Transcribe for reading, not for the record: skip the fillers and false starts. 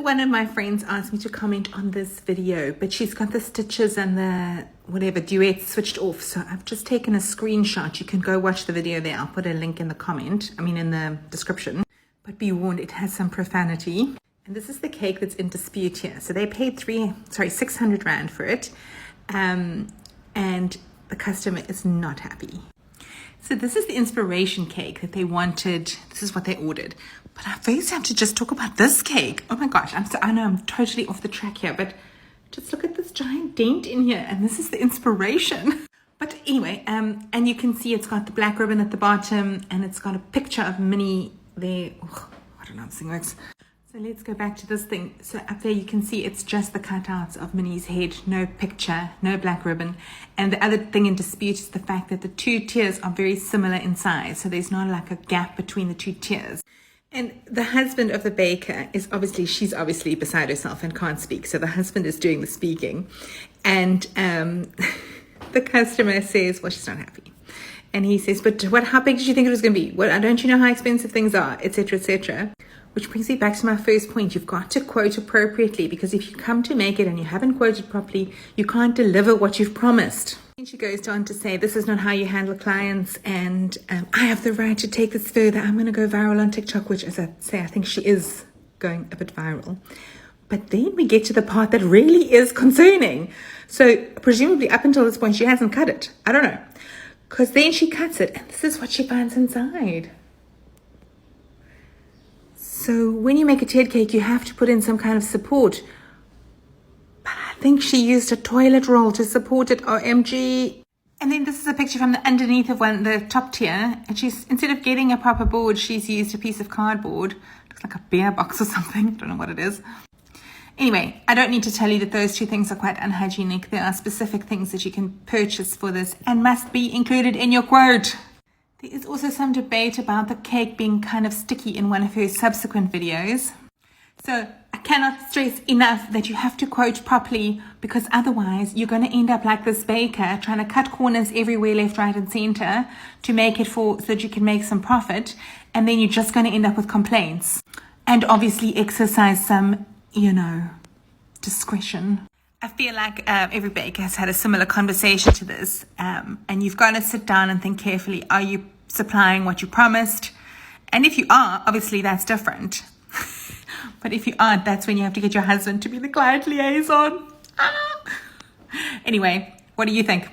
one of my friends asked me to comment on this video, but she's got the stitches and the whatever duet switched off. So I've just taken a screenshot. You can go watch the video there. I'll put a link in the description. But be warned, it has some profanity. And this is the cake that's in dispute here. So they paid 600 Rand for it. And the customer is not happy. So this is the inspiration cake that they wanted. This is what they ordered. But I first have to just talk about this cake. Oh my gosh, I know I'm totally off the track here, but just look at this giant dent in here. And this is the inspiration. But anyway, and you can see it's got the black ribbon at the bottom and it's got a picture of Minnie there. Oh, I don't know how this thing works. So let's go back to this thing. So up there you can see it's just the cutouts of Minnie's head, no picture, no black ribbon. And the other thing in dispute is the fact that the two tiers are very similar in size. So there's not like a gap between the two tiers. And the husband of the baker she's obviously beside herself and can't speak. So the husband is doing the speaking. And the customer says, well, she's not happy. And he says, but how big did you think it was going to be? Well, don't you know how expensive things are, etc., etc. Which brings me back to my first point. You've got to quote appropriately, because if you come to make it and you haven't quoted properly, you can't deliver what you've promised. And she goes on to say, this is not how you handle clients, and I have the right to take this further. I'm going to go viral on TikTok, which, as I say, I think she is going a bit viral. But then we get to the part that really is concerning. So presumably up until this point, she hasn't cut it. I don't know. Because then she cuts it, and this is what she finds inside. So when you make a TED cake, you have to put in some kind of support. But I think she used a toilet roll to support it, OMG. And then this is a picture from the underneath of the top tier. And she's, instead of getting a proper board, she's used a piece of cardboard. Looks like a beer box or something. I don't know what it is. Anyway, I don't need to tell you that those two things are quite unhygienic. There are specific things that you can purchase for this and must be included in your quote. There is also some debate about the cake being kind of sticky in one of her subsequent videos. So I cannot stress enough that you have to quote properly, because otherwise you're going to end up like this baker trying to cut corners everywhere, left, right, and center to make it so that you can make some profit. And then you're just going to end up with complaints. And obviously exercise some, discretion. I feel like every baker has had a similar conversation to this, and you've got to sit down and think carefully. Are you supplying what you promised? And if you are, obviously that's different. But if you aren't, that's when you have to get your husband to be the client liaison. Anyway, what do you think?